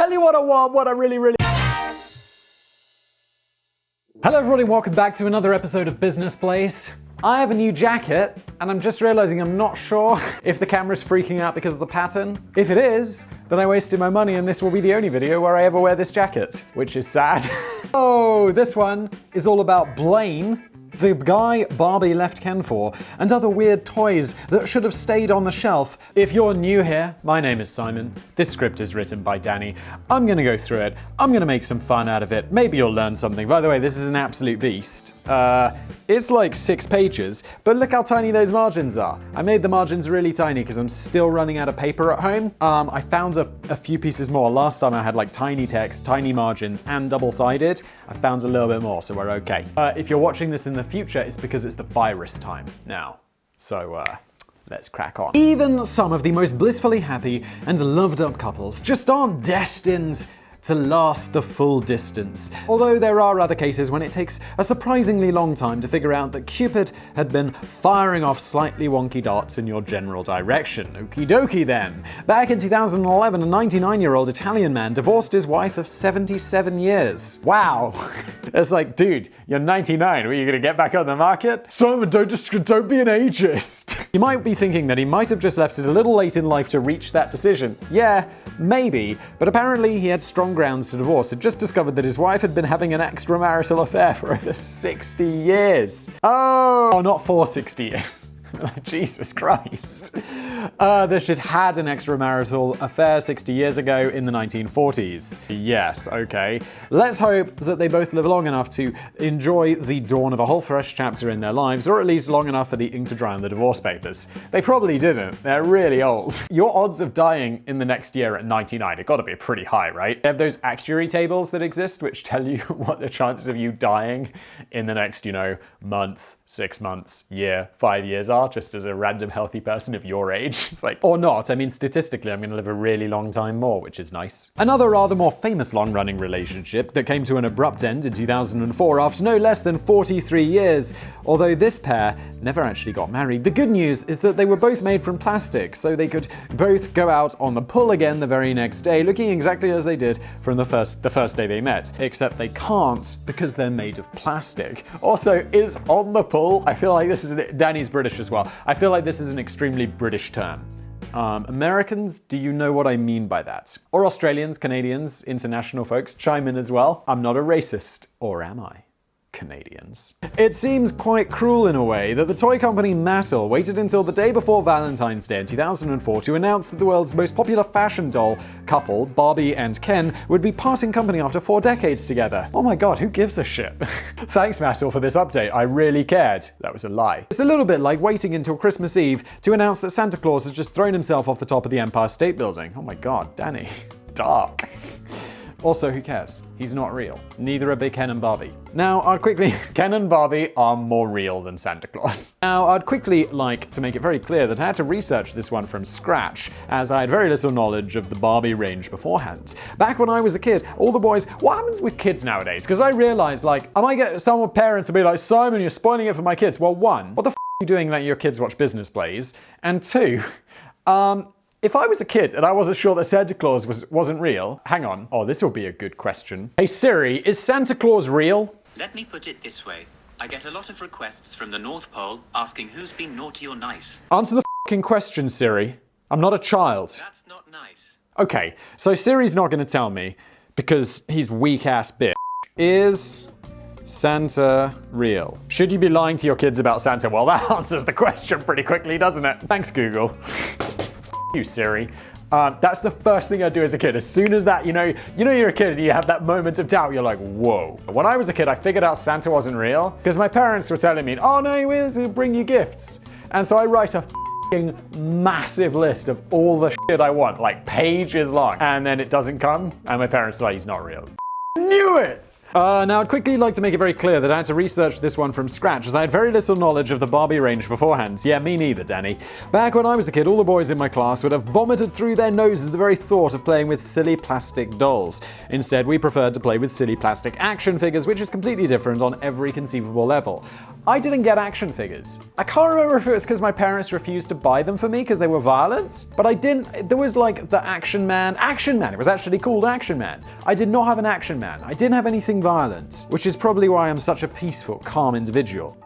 Tell you what I want, what I really... Hello everybody, welcome back to another episode of Business Blaze. I have a new jacket, and I'm just realizing I'm not sure if the camera's freaking out because of the pattern. If it is, then I wasted my money and this will be the only video where I ever wear this jacket, which is sad. Oh, this one is all about Blaine, the guy Barbie left Ken for, and other weird toys that should have stayed on the shelf. If you're new here, my name is Simon. This script is written by Danny. I'm gonna go through it. I'm gonna make some fun out of it. Maybe you'll learn something. By the way, this is an absolute beast. It's like 6 pages, but look how tiny those margins are. I made the margins really tiny because I'm still running out of paper at home. I found a few pieces more. Last time I had like tiny text, tiny margins, and double-sided. I found a little bit more, so we're okay. If you're watching this in the future, it's because it's the virus time now. So, let's crack on. Even some of the most blissfully happy and loved-up couples just aren't destined to last the full distance. Although there are other cases when it takes a surprisingly long time to figure out that Cupid had been firing off slightly wonky darts in your general direction. Okie dokie then. Back in 2011, a 99-year-old Italian man divorced his wife of 77 years. Wow. It's like, dude, you're 99, are you gonna get back on the market? Simon, don't be an ageist. You might be thinking that he might have just left it a little late in life to reach that decision. Yeah, maybe, but apparently he had strong grounds to divorce. Had just discovered that his wife had been having an extramarital affair for over 60 years. Oh, not for 60 years. Jesus Christ. That she'd had an extramarital affair 60 years ago in the 1940s. Yes, okay. Let's hope that they both live long enough to enjoy the dawn of a whole fresh chapter in their lives, or at least long enough for the ink to dry on the divorce papers. They probably didn't. They're really old. Your odds of dying in the next year at 99 have got to be pretty high, right? They have those actuary tables that exist which tell you what the chances of you dying in the next, month, 6 months, year, 5 years are, just as a random healthy person of your age. It's like, or not. I mean, statistically, I'm going to live a really long time more, which is nice. Another rather more famous long-running relationship that came to an abrupt end in 2004 after no less than 43 years, although this pair never actually got married. The good news is that they were both made from plastic, so they could both go out on the pull again the very next day, looking exactly as they did from the first day they met. Except they can't because they're made of plastic. Also, is on the pull, I feel like this is Danny's British as well. I feel like this is an extremely British term. Americans, do you know what I mean by that? Or Australians, Canadians, international folks, chime in as well. I'm not a racist, or am I? Canadians. It seems quite cruel in a way that the toy company Mattel waited until the day before Valentine's Day in 2004 to announce that the world's most popular fashion doll couple, Barbie and Ken, would be parting company after 4 decades together. Oh my god, who gives a shit? Thanks Mattel for this update, I really cared. That was a lie. It's a little bit like waiting until Christmas Eve to announce that Santa Claus has just thrown himself off the top of the Empire State Building. Oh my god, Danny. Dark. Also, who cares? He's not real. Neither are Big Ken and Barbie. Now, Ken and Barbie are more real than Santa Claus. Now, I'd quickly like to make it very clear that I had to research this one from scratch, as I had very little knowledge of the Barbie range beforehand. Back when I was a kid, all the boys, what happens with kids nowadays? Because I realized, I might get some parents to be like, Simon, you're spoiling it for my kids. Well, 1, what the f*** are you doing letting your kids watch Business Blaze? And 2, if I was a kid and I wasn't sure that Santa Claus wasn't real, hang on. Oh, this will be a good question. Hey Siri, is Santa Claus real? Let me put it this way. I get a lot of requests from the North Pole asking who's been naughty or nice. Answer the f***ing question, Siri. I'm not a child. That's not nice. Okay, so Siri's not gonna tell me because he's weak-ass bitch. Is Santa real? Should you be lying to your kids about Santa? Well, that answers the question pretty quickly, doesn't it? Thanks, Google. You, Siri. That's the first thing I do as a kid. As soon as that, you're a kid and you have that moment of doubt, you're like, whoa. When I was a kid, I figured out Santa wasn't real because my parents were telling me, oh no, he will, he'll bring you gifts. And so I write a massive list of all the shit I want, like pages long, and then it doesn't come, and my parents are like, he's not real. Knew it! Now I'd quickly like to make it very clear that I had to research this one from scratch, as I had very little knowledge of the Barbie range beforehand. Yeah, me neither, Danny. Back when I was a kid, all the boys in my class would have vomited through their noses at the very thought of playing with silly plastic dolls. Instead, we preferred to play with silly plastic action figures, which is completely different on every conceivable level. I didn't get action figures. I can't remember if it was because my parents refused to buy them for me because they were violent, but I didn't. There was like the Action Man. It was actually called Action Man. I did not have an Action Man. I didn't have anything violent, which is probably why I'm such a peaceful, calm individual.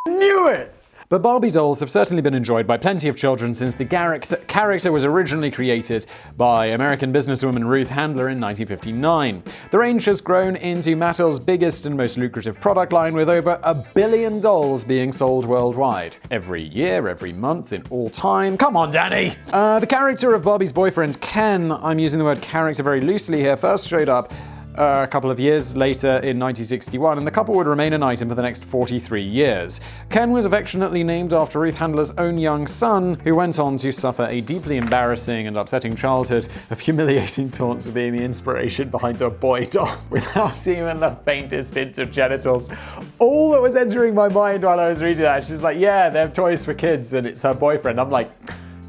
Knew it! But Barbie dolls have certainly been enjoyed by plenty of children since the character was originally created by American businesswoman Ruth Handler in 1959. The range has grown into Mattel's biggest and most lucrative product line, with over 1 billion dolls being sold worldwide. Every year, every month, in all time. Come on, Danny! The character of Barbie's boyfriend, Ken, I'm using the word character very loosely here, first showed up a couple of years later in 1961, and the couple would remain an item for the next 43 years. Ken was affectionately named after Ruth Handler's own young son, who went on to suffer a deeply embarrassing and upsetting childhood of humiliating taunts of being the inspiration behind a boy doll without even the faintest hint of genitals. All that was entering my mind while I was reading that, she's like, yeah, they're toys for kids, and it's her boyfriend. I'm like,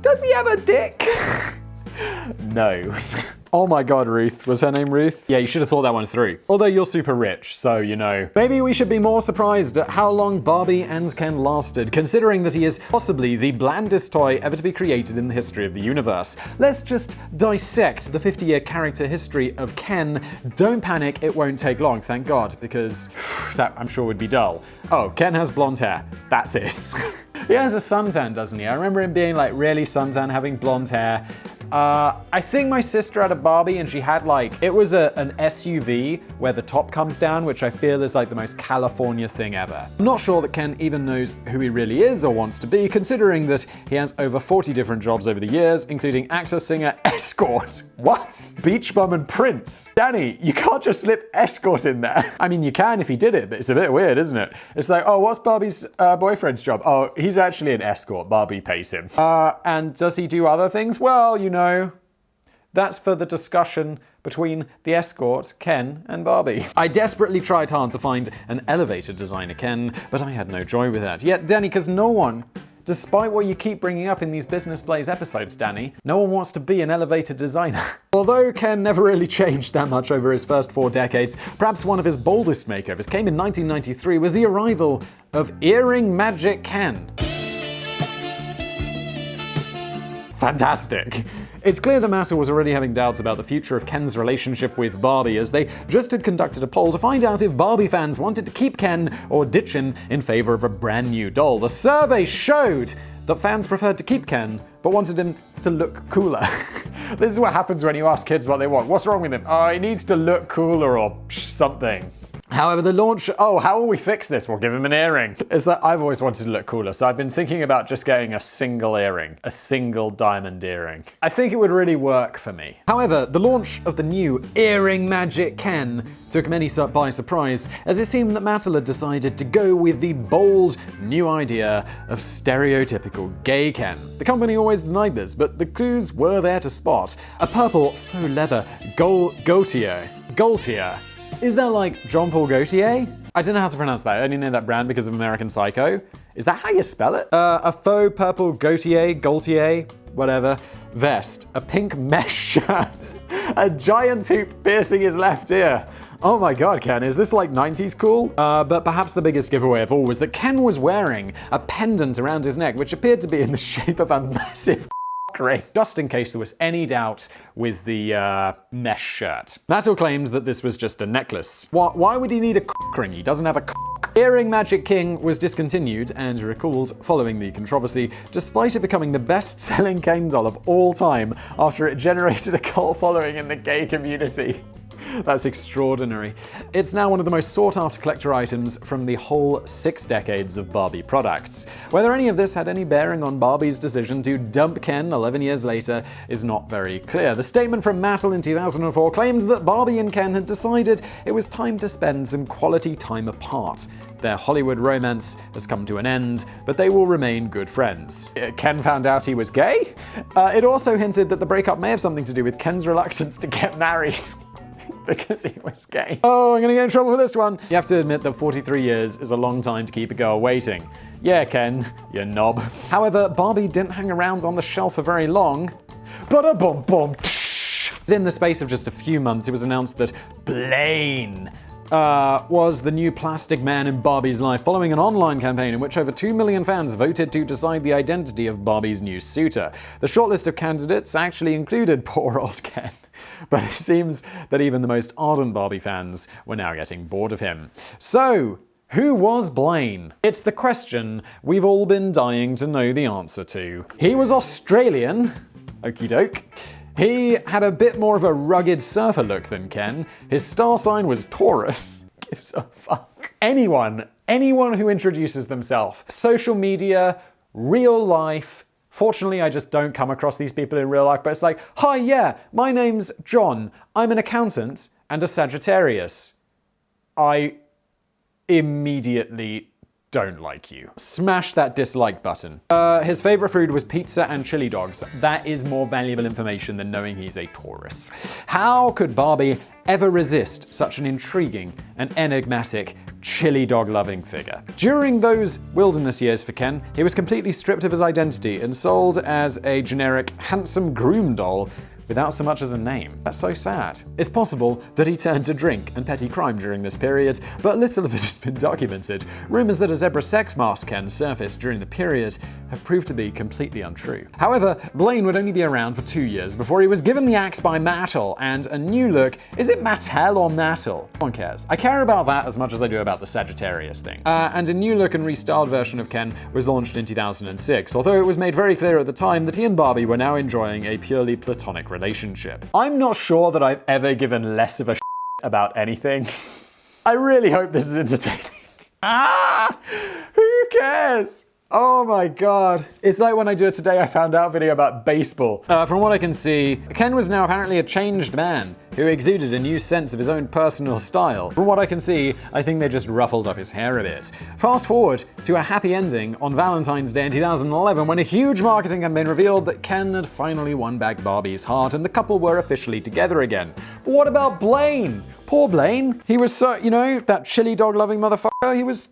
does he have a dick? No. Oh my god, Ruth. Was her name Ruth? Yeah, you should have thought that one through. Although you're super rich, so you know. Maybe we should be more surprised at how long Barbie and Ken lasted, considering that he is possibly the blandest toy ever to be created in the history of the universe. Let's just dissect the 50-year character history of Ken. Don't panic, it won't take long, thank god, because that I'm sure would be dull. Oh, Ken has blonde hair. That's it. He has a suntan, doesn't he? I remember him being like really suntan, having blonde hair. I think my sister had a Barbie and she had like, it was an SUV where the top comes down, which I feel is like the most California thing ever. I'm not sure that Ken even knows who he really is or wants to be, considering that he has over 40 different jobs over the years, including actor, singer, escort. What? Beach bum and prince. Danny, you can't just slip escort in there. I mean, you can if he did it, but it's a bit weird, isn't it? It's like, oh, what's Barbie's boyfriend's job? Oh, he's actually an escort. Barbie pays him. And does he do other things? Well, you know, that's for the discussion between the escort, Ken, and Barbie. I desperately tried hard to find an elevator designer, Ken, but I had no joy with that. Yet, Danny, because no one, despite what you keep bringing up in these Business Blaze episodes, Danny, no one wants to be an elevator designer. Although Ken never really changed that much over his first 4 decades, perhaps one of his boldest makeovers came in 1993 with the arrival of Earring Magic Ken. Fantastic. It's clear that Mattel was already having doubts about the future of Ken's relationship with Barbie, as they just had conducted a poll to find out if Barbie fans wanted to keep Ken or ditch him in favor of a brand new doll. The survey showed that fans preferred to keep Ken, but wanted him to look cooler. This is what happens when you ask kids what they want. What's wrong with him? Oh, he needs to look cooler or something. However, the launch, how will we fix this? We'll give him an earring. It's that I've always wanted to look cooler, so I've been thinking about just getting a single earring, a single diamond earring. I think it would really work for me. However, the launch of the new Earring Magic Ken took many by surprise, as it seemed that Mattel had decided to go with the bold new idea of stereotypical gay Ken. The company always denied this, but the clues were there to spot. A purple faux leather Gaultier. Is that like John Paul Gaultier? I don't know how to pronounce that. I only know that brand because of American Psycho. Is that how you spell it? A faux purple Gaultier, whatever, vest, a pink mesh shirt, a giant hoop piercing his left ear. Oh my god, Ken, is this like 90s cool? But perhaps the biggest giveaway of all was that Ken was wearing a pendant around his neck, which appeared to be in the shape of a massive ring. Just in case there was any doubt with the mesh shirt. Mattel claims that this was just a necklace. Why would he need a ring? He doesn't have a Earring Magic King was discontinued and recalled following the controversy, despite it becoming the best-selling Ken doll of all time after it generated a cult following in the gay community. That's extraordinary. It's now one of the most sought-after collector items from the whole 6 decades of Barbie products. Whether any of this had any bearing on Barbie's decision to dump Ken 11 years later is not very clear. The statement from Mattel in 2004 claimed that Barbie and Ken had decided it was time to spend some quality time apart. Their Hollywood romance has come to an end, but they will remain good friends. Ken found out he was gay? It also hinted that the breakup may have something to do with Ken's reluctance to get married. Because he was gay. Oh, I'm gonna get in trouble for this one. You have to admit that 43 years is a long time to keep a girl waiting. Yeah, Ken, you knob. However, Barbie didn't hang around on the shelf for very long. Ba-da-bum-bum. Within the space of just a few months, it was announced that Blaine, was the new plastic man in Barbie's life, following an online campaign in which over 2 million fans voted to decide the identity of Barbie's new suitor. The shortlist of candidates actually included poor old Ken, but it seems that even the most ardent Barbie fans were now getting bored of him. So, who was Blaine? It's the question we've all been dying to know the answer to. He was Australian, okie doke. He had a bit more of a rugged surfer look than Ken. His star sign was Taurus. Gives a fuck. Anyone who introduces themselves, social media, real life. Fortunately, I just don't come across these people in real life, but it's like, hi, yeah, my name's John. I'm an accountant and a Sagittarius. I immediately don't like you. Smash that dislike button. His favorite food was pizza and chili dogs. That is more valuable information than knowing he's a Taurus. How could Barbie ever resist such an intriguing and enigmatic chili dog loving figure? During those wilderness years for Ken, he was completely stripped of his identity and sold as a generic handsome groom doll without so much as a name. That's so sad. It's possible that he turned to drink and petty crime during this period, but little of it has been documented. Rumors that a zebra sex mask Ken surfaced during the period have proved to be completely untrue. However, Blaine would only be around for 2 years before he was given the axe by Mattel and a new look. Is it Mattel or Mattel? No one cares. I care about that as much as I do about the Sagittarius thing. And a new look and restyled version of Ken was launched in 2006, although it was made very clear at the time that he and Barbie were now enjoying a purely platonic relationship. I'm not sure that I've ever given less of a shit about anything. I really hope this is entertaining. Who cares? Oh my god. It's like when I do a Today I Found Out video about baseball. From what I can see, Ken was now apparently a changed man who exuded a new sense of his own personal style. From what I can see, I think they just ruffled up his hair a bit. Fast forward to a happy ending on Valentine's Day in 2011 when a huge marketing campaign revealed that Ken had finally won back Barbie's heart and the couple were officially together again. But what about Blaine? Poor Blaine. He was so, that chili dog loving motherfucker. He was,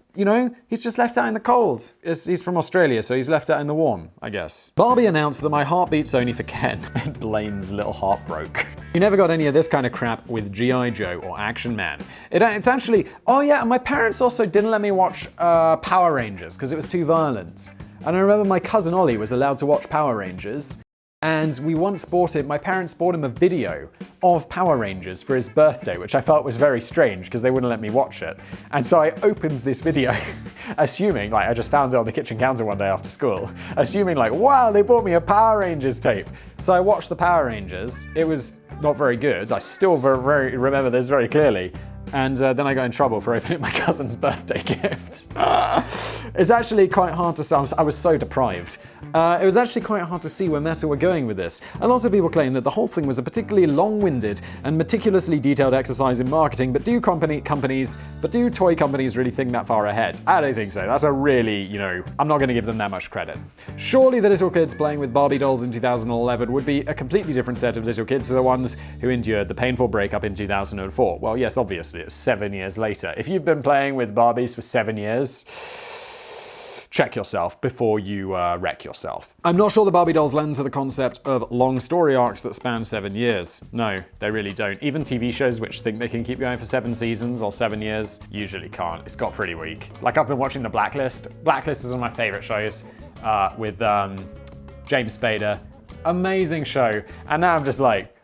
he's just left out in the cold. He's from Australia, so he's left out in the warm, I guess. Barbie announced that my heart beats only for Ken, and Blaine's little heart broke. You never got any of this kind of crap with G.I. Joe or Action Man. It's actually, oh yeah, my parents also didn't let me watch Power Rangers because it was too violent. And I remember my cousin Ollie was allowed to watch Power Rangers. And my parents bought him a video of Power Rangers for his birthday, which I felt was very strange because they wouldn't let me watch it. And so I opened this video, assuming, I just found it on the kitchen counter one day after school, assuming wow, they bought me a Power Rangers tape. So I watched the Power Rangers. It was not very good. I still very remember this very clearly. And then I got in trouble for opening my cousin's birthday gift. It's actually quite hard to see. I was so deprived. It was actually quite hard to see where Meta were going with this. A lot of people claim that the whole thing was a particularly long-winded and meticulously detailed exercise in marketing, but do toy companies really think that far ahead? I don't think so. That's a really, I'm not going to give them that much credit. Surely the little kids playing with Barbie dolls in 2011 would be a completely different set of little kids to the ones who endured the painful breakup in 2004. Well, yes, obviously. It's 7 years later. If you've been playing with Barbies for 7 years, check yourself before you wreck yourself. I'm not sure the Barbie dolls lend to the concept of long story arcs that span 7 years. No, they really don't. Even TV shows which think they can keep going for 7 seasons or 7 years usually can't. It's got pretty weak. I've been watching The Blacklist. Blacklist is one of my favorite shows with James Spader. Amazing show. And now I'm just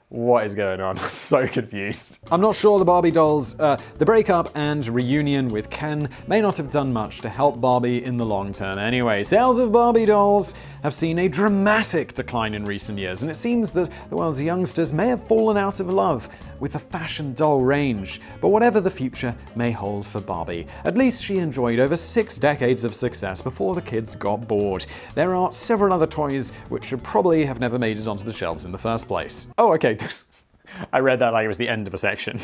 what is going on? I'm so confused. I'm not sure the Barbie dolls, the breakup and reunion with Ken may not have done much to help Barbie in the long term anyway. Sales of Barbie dolls have seen a dramatic decline in recent years, and it seems that the world's youngsters may have fallen out of love with the fashion doll range. But whatever the future may hold for Barbie, at least she enjoyed over 6 decades of success before the kids got bored. There are several other toys which should probably have never made it onto the shelves in the first place. Oh, okay, I read that like it was the end of a section.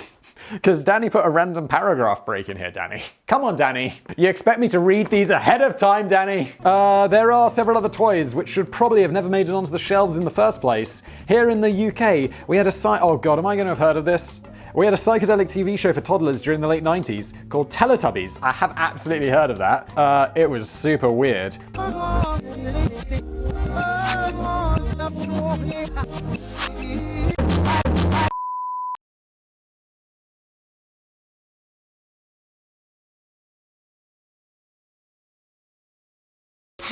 Because Danny put a random paragraph break in here, Danny. Come on, Danny. You expect me to read these ahead of time, Danny? There are several other toys which should probably have never made it onto the shelves in the first place. Here in the UK, we had oh god, am I going to have heard of this? We had a psychedelic TV show for toddlers during the late 90s called Teletubbies. I have absolutely heard of that. It was super weird.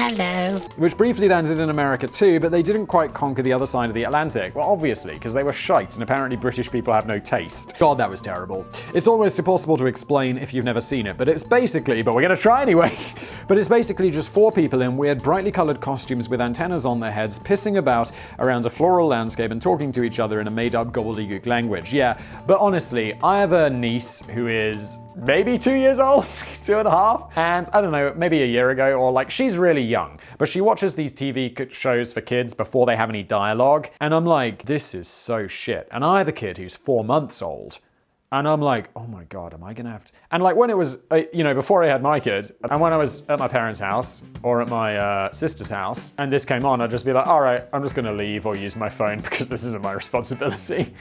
Hello. Which briefly landed in America too, but they didn't quite conquer the other side of the Atlantic. Well, obviously, because they were shite, and apparently British people have no taste. God, that was terrible. It's almost impossible to explain if you've never seen it, but it's basically, but we're gonna try anyway. But it's basically just 4 people in weird, brightly colored costumes with antennas on their heads, pissing about around a floral landscape and talking to each other in a made-up gobbledygook language. Yeah, but honestly, I have a niece who is maybe 2 years old, 2.5, and I don't know, maybe a year ago, or like, she's really young, but she watches these TV shows for kids before they have any dialogue, and I'm like, this is so shit. And I have a kid who's 4 months old, and I'm like, oh my God, am I gonna have to? And like when it was, before I had my kid, and when I was at my parents' house or at my sister's house, and this came on, I'd just be like, all right, I'm just gonna leave or use my phone because this isn't my responsibility.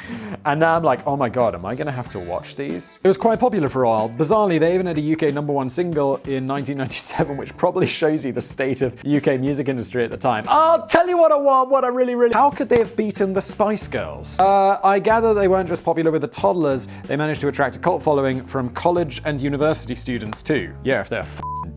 And now I'm like, oh my God, am I gonna have to watch these? It was quite popular for a while. Bizarrely, they even had a UK #1 single in 1997, which probably shows you the state of the UK music industry at the time. I'll tell you what I want, what I really... How could they have beaten the Spice Girls? I gather they weren't just popular with the toddlers, they managed to attract a cult following from college and university students too. Yeah, if they're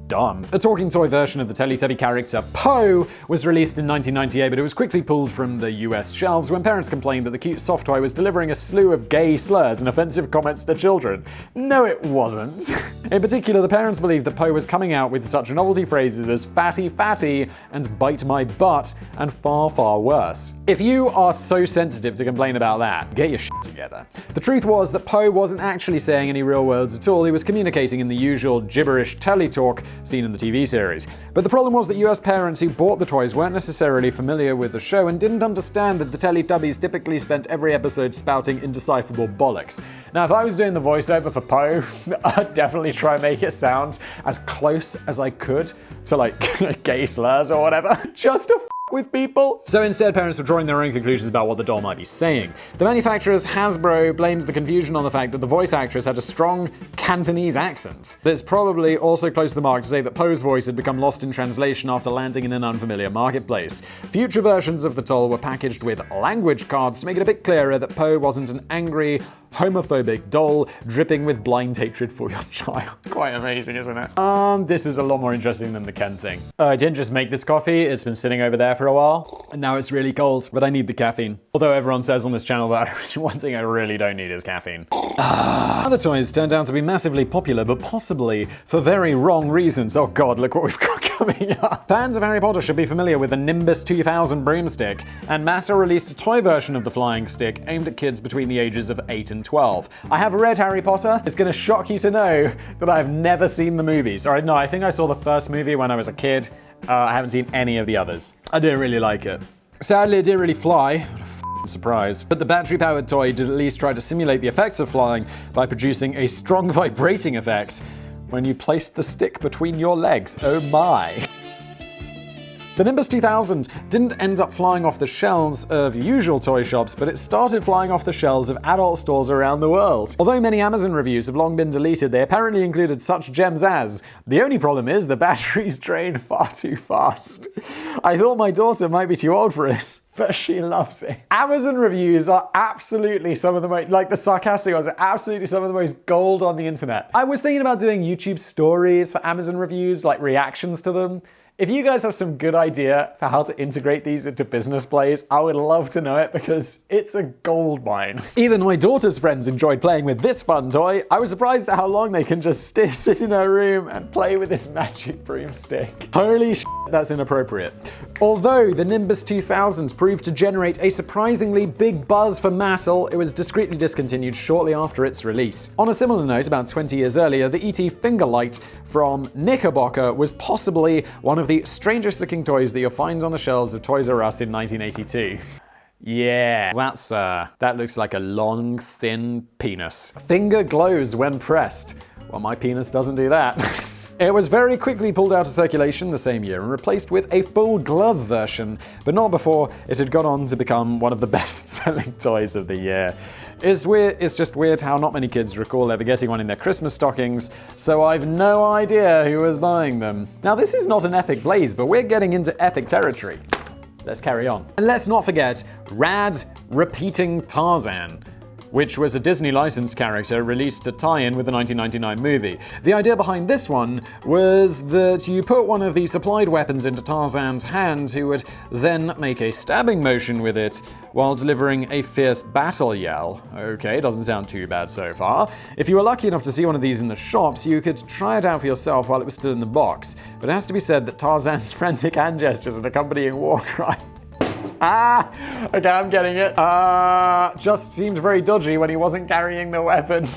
dumb. A talking toy version of the Teletubby character Po was released in 1998, but it was quickly pulled from the US shelves when parents complained that the cute soft toy was delivering a slew of gay slurs and offensive comments to children. No, it wasn't. In particular, the parents believed that Po was coming out with such novelty phrases as fatty fatty and bite my butt and far, far worse. If you are so sensitive to complain about that, get your shit together. The truth was that Po wasn't actually saying any real words at all. He was communicating in the usual gibberish teletalk seen in the TV series. But the problem was that US parents who bought the toys weren't necessarily familiar with the show and didn't understand that the Teletubbies typically spent every episode spouting indecipherable bollocks. Now, if I was doing the voiceover for Po, I'd definitely try and make it sound as close as I could to like gay slurs or whatever, just to with people. So instead, parents were drawing their own conclusions about what the doll might be saying. The manufacturer's Hasbro blames the confusion on the fact that the voice actress had a strong Cantonese accent. But it's probably also close to the mark to say that Poe's voice had become lost in translation after landing in an unfamiliar marketplace. Future versions of the doll were packaged with language cards to make it a bit clearer that Poe wasn't an angry, homophobic doll dripping with blind hatred for your child. Quite amazing, isn't it? This is a lot more interesting than the Ken thing. I didn't just make this coffee, it's been sitting over there for a while, and now it's really cold, but I need the caffeine. Although everyone says on this channel that one thing I really don't need is caffeine. Other toys turned out to be massively popular, but possibly for very wrong reasons. Oh God, look what we've got coming up. Fans of Harry Potter should be familiar with the Nimbus 2000 broomstick, and Mattel released a toy version of the flying stick aimed at kids between the ages of 8 and 12. I have read Harry Potter. It's gonna shock you to know that I've never seen the movies. Alright, no, I think I saw the first movie when I was a kid. I haven't seen any of the others. I didn't really like it. Sadly, it didn't really fly. What a f***ing surprise. But the battery-powered toy did at least try to simulate the effects of flying by producing a strong vibrating effect when you placed the stick between your legs. Oh my. The Nimbus 2000 didn't end up flying off the shelves of usual toy shops, but it started flying off the shelves of adult stores around the world. Although many Amazon reviews have long been deleted, they apparently included such gems as, the only problem is the batteries drain far too fast. I thought my daughter might be too old for this, but she loves it. Amazon reviews are absolutely some of the most, like the sarcastic ones, are absolutely some of the most gold on the internet. I was thinking about doing YouTube stories for Amazon reviews, like reactions to them. If you guys have some good idea for how to integrate these into business plays, I would love to know it because it's a gold mine. Even my daughter's friends enjoyed playing with this fun toy. I was surprised at how long they can just sit in her room and play with this magic broomstick. Holy shit, that's inappropriate. Although the Nimbus 2000 proved to generate a surprisingly big buzz for Mattel, it was discreetly discontinued shortly after its release. On a similar note, about 20 years earlier, the ET Fingerlight from Knickerbocker was possibly one of the strangest looking toys that you'll find on the shelves of Toys R Us in 1982. Yeah, that looks like a long, thin penis. Finger glows when pressed. Well, my penis doesn't do that. It was very quickly pulled out of circulation the same year and replaced with a full glove version, but not before it had gone on to become one of the best-selling toys of the year. It's just weird how not many kids recall ever getting one in their Christmas stockings, so I've no idea who was buying them. Now, this is not an epic blaze, but we're getting into epic territory. Let's carry on. And let's not forget Rad Repeating Tarzan. which was a Disney licensed character released to tie in with the 1999 movie. The idea behind this one was that you put one of the supplied weapons into Tarzan's hand, who would then make a stabbing motion with it while delivering a fierce battle yell. Okay, doesn't sound too bad so far. If you were lucky enough to see one of these in the shops, you could try it out for yourself while it was still in the box. But it has to be said that Tarzan's frantic hand gestures and accompanying war cry okay, I'm getting it. Just seemed very dodgy when he wasn't carrying the weapon.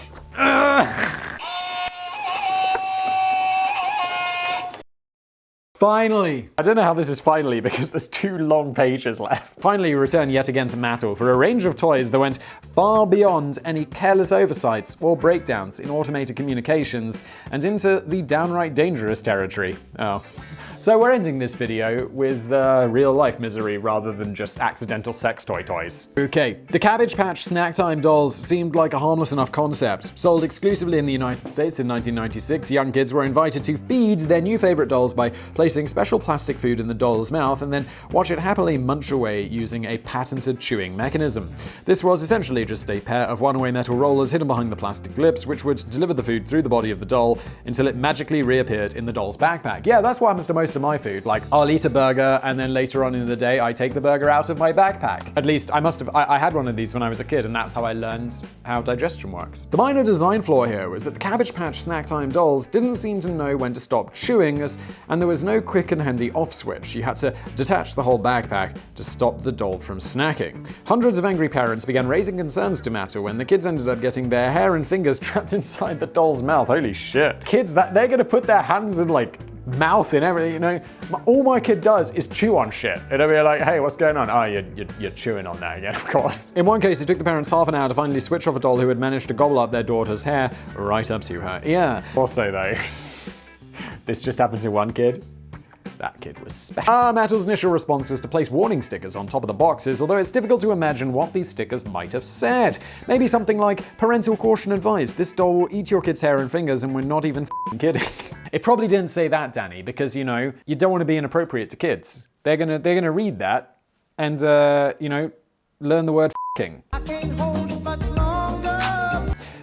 Finally! I don't know how this is finally because there's 2 long pages left. Finally, we return yet again to Mattel for a range of toys that went far beyond any careless oversights or breakdowns in automated communications and into the downright dangerous territory. Oh. So we're ending this video with real-life misery rather than just accidental sex toys. Okay, the Cabbage Patch Snack Time dolls seemed like a harmless enough concept. Sold exclusively in the United States in 1996, young kids were invited to feed their new favorite dolls by placing special plastic food in the doll's mouth and then watch it happily munch away using a patented chewing mechanism. This was essentially just a pair of one-way metal rollers hidden behind the plastic lips, which would deliver the food through the body of the doll until it magically reappeared in the doll's backpack. Yeah, that's what happens to most of my food. Like, I'll eat a burger and then later on in the day I take the burger out of my backpack. At least I had one of these when I was a kid, and that's how I learned how digestion works. The minor design flaw here was that the Cabbage Patch Snack Time dolls didn't seem to know when to stop chewing, and there was no quick and handy off switch. You had to detach the whole backpack to stop the doll from snacking. Hundreds of angry parents began raising concerns to Mattel when the kids ended up getting their hair and fingers trapped inside the doll's mouth. Holy shit. Kids, they're gonna put their hands in like mouth in everything, you know? All my kid does is chew on shit. It'll be like, hey, what's going on? Oh, you're chewing on that again, of course. In one case, it took the parents half an hour to finally switch off a doll who had managed to gobble up their daughter's hair right up to her ear. Also though, this just happened to one kid. That kid was special. Mattel's initial response was to place warning stickers on top of the boxes, although it's difficult to imagine what these stickers might have said. Maybe something like, parental caution advised, this doll will eat your kid's hair and fingers and we're not even kidding. It probably didn't say that, Danny, because, you know, you don't want to be inappropriate to kids. They're gonna read that and, you know, learn the word f***ing.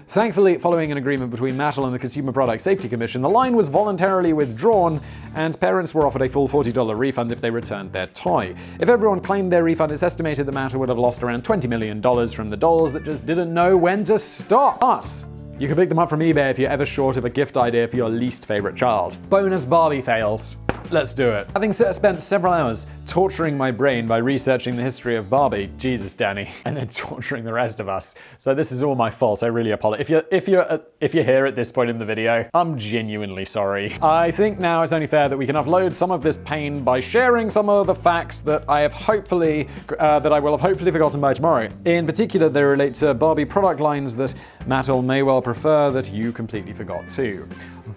Thankfully, following an agreement between Mattel and the Consumer Product Safety Commission, the line was voluntarily withdrawn and parents were offered a full $40 refund if they returned their toy. If everyone claimed their refund, it's estimated that Mattel would have lost around $20 million from the dolls that just didn't know when to stop. But you can pick them up from eBay if you're ever short of a gift idea for your least favorite child. Bonus Barbie fails. Let's do it. Having spent several hours torturing my brain by researching the history of Barbie, Jesus, Danny, and then torturing the rest of us. So this is all my fault. I really apologize. If you're here at this point in the video, I'm genuinely sorry. I think now it's only fair that we can offload some of this pain by sharing some of the facts that I will have hopefully forgotten by tomorrow. In particular, they relate to Barbie product lines that Mattel may well prefer that you completely forgot too.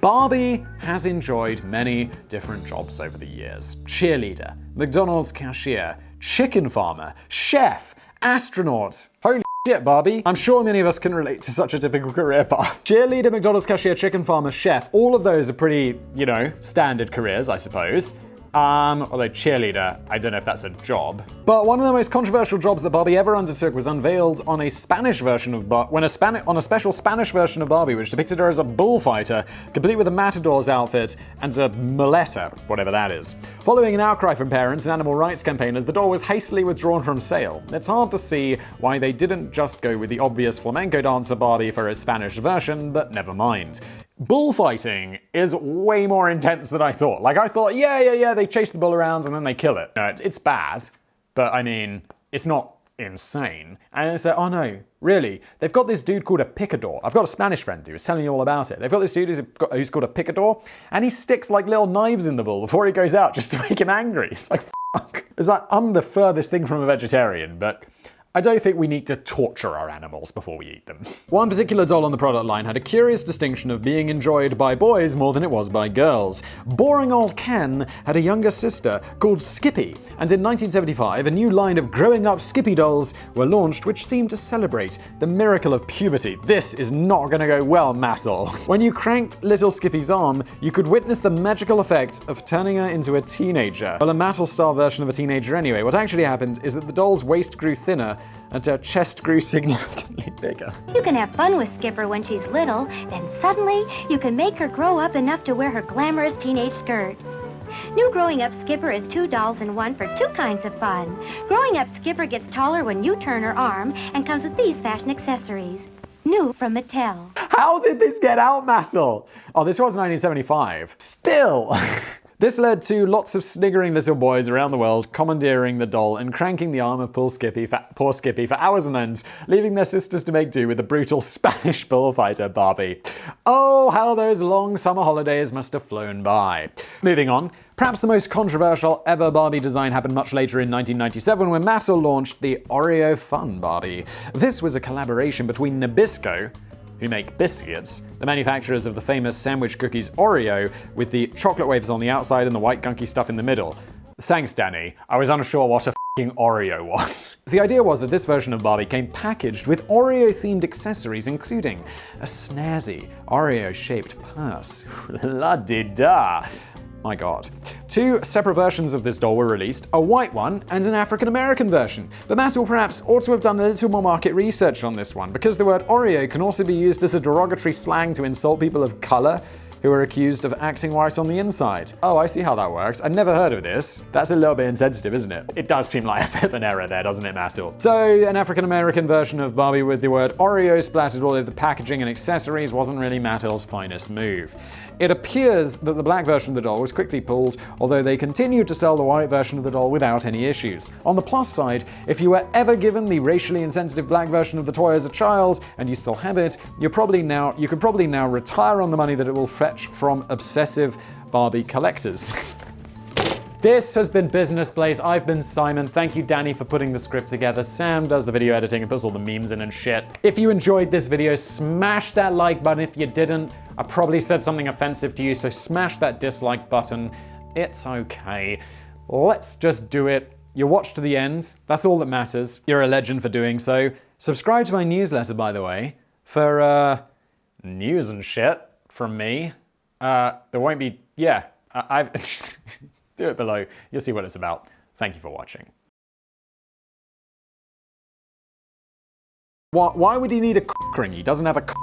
Barbie has enjoyed many different jobs over the years. Cheerleader, McDonald's cashier, chicken farmer, chef, astronaut. Holy shit, Barbie. I'm sure many of us can relate to such a typical career path. Cheerleader, McDonald's cashier, chicken farmer, chef. All of those are pretty, you know, standard careers, I suppose. Although cheerleader, I don't know if that's a job. But one of the most controversial jobs that Barbie ever undertook was unveiled on a Spanish version of on a special Spanish version of Barbie, which depicted her as a bullfighter, complete with a matador's outfit and a muleta, whatever that is. Following an outcry from parents and animal rights campaigners, the doll was hastily withdrawn from sale. It's hard to see why they didn't just go with the obvious flamenco dancer Barbie for a Spanish version, but never mind. Bullfighting is way more intense than I thought. Like, I thought, yeah, they chase the bull around and then they kill it. No, it's bad, but I mean, it's not insane. And it's like, oh no, really? They've got this dude called a picador. I've got a Spanish friend who was telling me all about it. They've got this dude who's called a picador, and he sticks like little knives in the bull before he goes out just to make him angry. It's like, fuck. It's like, I'm the furthest thing from a vegetarian, but I don't think we need to torture our animals before we eat them. One particular doll on the product line had a curious distinction of being enjoyed by boys more than it was by girls. Boring old Ken had a younger sister called Skippy, and in 1975 a new line of growing up Skippy dolls were launched which seemed to celebrate the miracle of puberty. This is not gonna go well, Mattel. When you cranked little Skippy's arm, you could witness the magical effect of turning her into a teenager. Well, a Mattel-style version of a teenager anyway. What actually happened is that the doll's waist grew thinner and her chest grew significantly bigger. You can have fun with Skipper when she's little, then suddenly you can make her grow up enough to wear her glamorous teenage skirt. New Growing Up Skipper is 2 dolls in one for 2 kinds of fun. Growing Up Skipper gets taller when you turn her arm and comes with these fashion accessories. New from Mattel. How did this get out, Mattel? Oh, this was 1975. Still! This led to lots of sniggering little boys around the world commandeering the doll and cranking the arm of poor Skippy for hours on end, leaving their sisters to make do with the brutal Spanish bullfighter Barbie. Oh, how those long summer holidays must have flown by. Moving on, perhaps the most controversial ever Barbie design happened much later in 1997 when Mattel launched the Oreo Fun Barbie. This was a collaboration between Nabisco, who make biscuits, the manufacturers of the famous sandwich cookies Oreo, with the chocolate wafers on the outside and the white gunky stuff in the middle. Thanks, Danny. I was unsure what a f***ing Oreo was. The idea was that this version of Barbie came packaged with Oreo-themed accessories, including a snazzy Oreo-shaped purse. La-di-da. My god. 2 separate versions of this doll were released, a white one and an African-American version. But Mattel perhaps ought to have done a little more market research on this one, because the word Oreo can also be used as a derogatory slang to insult people of color who are accused of acting white on the inside. Oh, I see how that works. I'd never heard of this. That's a little bit insensitive, isn't it? It does seem like a bit of an error there, doesn't it, Mattel? So, an African-American version of Barbie with the word Oreo splattered all over the packaging and accessories wasn't really Mattel's finest move. It appears that the black version of the doll was quickly pulled, although they continued to sell the white version of the doll without any issues. On the plus side, if you were ever given the racially insensitive black version of the toy as a child, and you still have it, you could probably now retire on the money that it will fetch from obsessive Barbie collectors. This has been Business Blaze. I've been Simon. Thank you, Danny, for putting the script together. Sam does the video editing and puts all the memes in and shit. If you enjoyed this video, smash that like button. If you didn't, I probably said something offensive to you, so smash that dislike button. It's okay. Let's just do it. You watched to the end. That's all that matters. You're a legend for doing so. Subscribe to my newsletter, by the way, for news and shit from me. There won't be, I've do it below. You'll see what it's about. Thank you for watching. Why would he need a cock ring? He doesn't have a cock